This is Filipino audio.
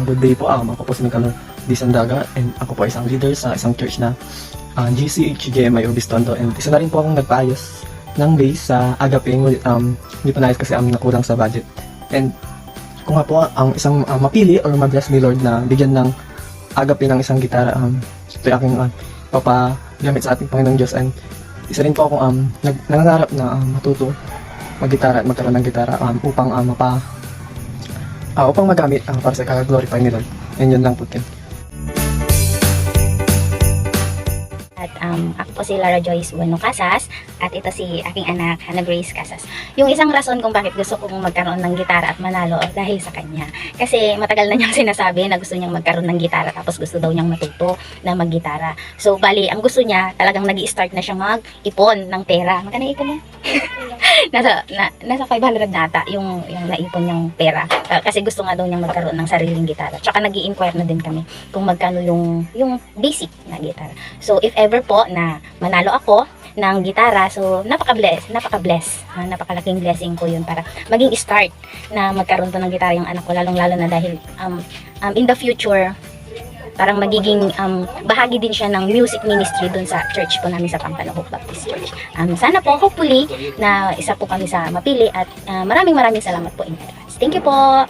good day po. Ako po si Nicolo D. Sandaga and ako po ay isang leader sa isang church na GCH GMI Obistondo, and isa na rin po akong nagpaayos ng base sa Agape. Ngunit hindi pa naayos kasi nakulang sa budget. And kung nga po ang isang mapili or ma-bless ni Lord na bigyan ng Agape ng isang gitara, ito yung aking papagamit sa ating Panginoong Diyos. And isa rin po akong nangangarap na matuto mag-gitara at magkaroon ng gitara upang upang magamit para sa kaka-glorify ni Lord. And yun lang po, Ken. At ako po si Lara Joyce Bueno Casas at ito si aking anak Hannah Grace Casas. Yung isang rason kung bakit gusto kong magkaroon ng gitara at manalo dahil sa kanya. Kasi matagal na niyang sinasabi na gusto niyang magkaroon ng gitara, tapos gusto daw niyang matuto na maggitara. So bali, ang gusto niya, talagang nag-i-start na siya mag-ipon ng pera. Magkano ipon niya? nasa 500 nata yung naipon niyang pera. Kasi gusto nga daw niyang magkaroon ng sariling gitara. Tsaka nag-i-inquire na din kami kung magkano yung basic na gitara. So if ever po na manalo ako ng gitara, so napakalaking blessing ko yun para maging start na magkaroon to ng gitara yung anak ko, lalong-lalo na dahil in the future parang magiging bahagi din siya ng music ministry dun sa church po namin sa Pampano Hope Baptist Church. Sana po, hopefully, na isa po kami sa mapili at maraming salamat po in advance. Thank you po!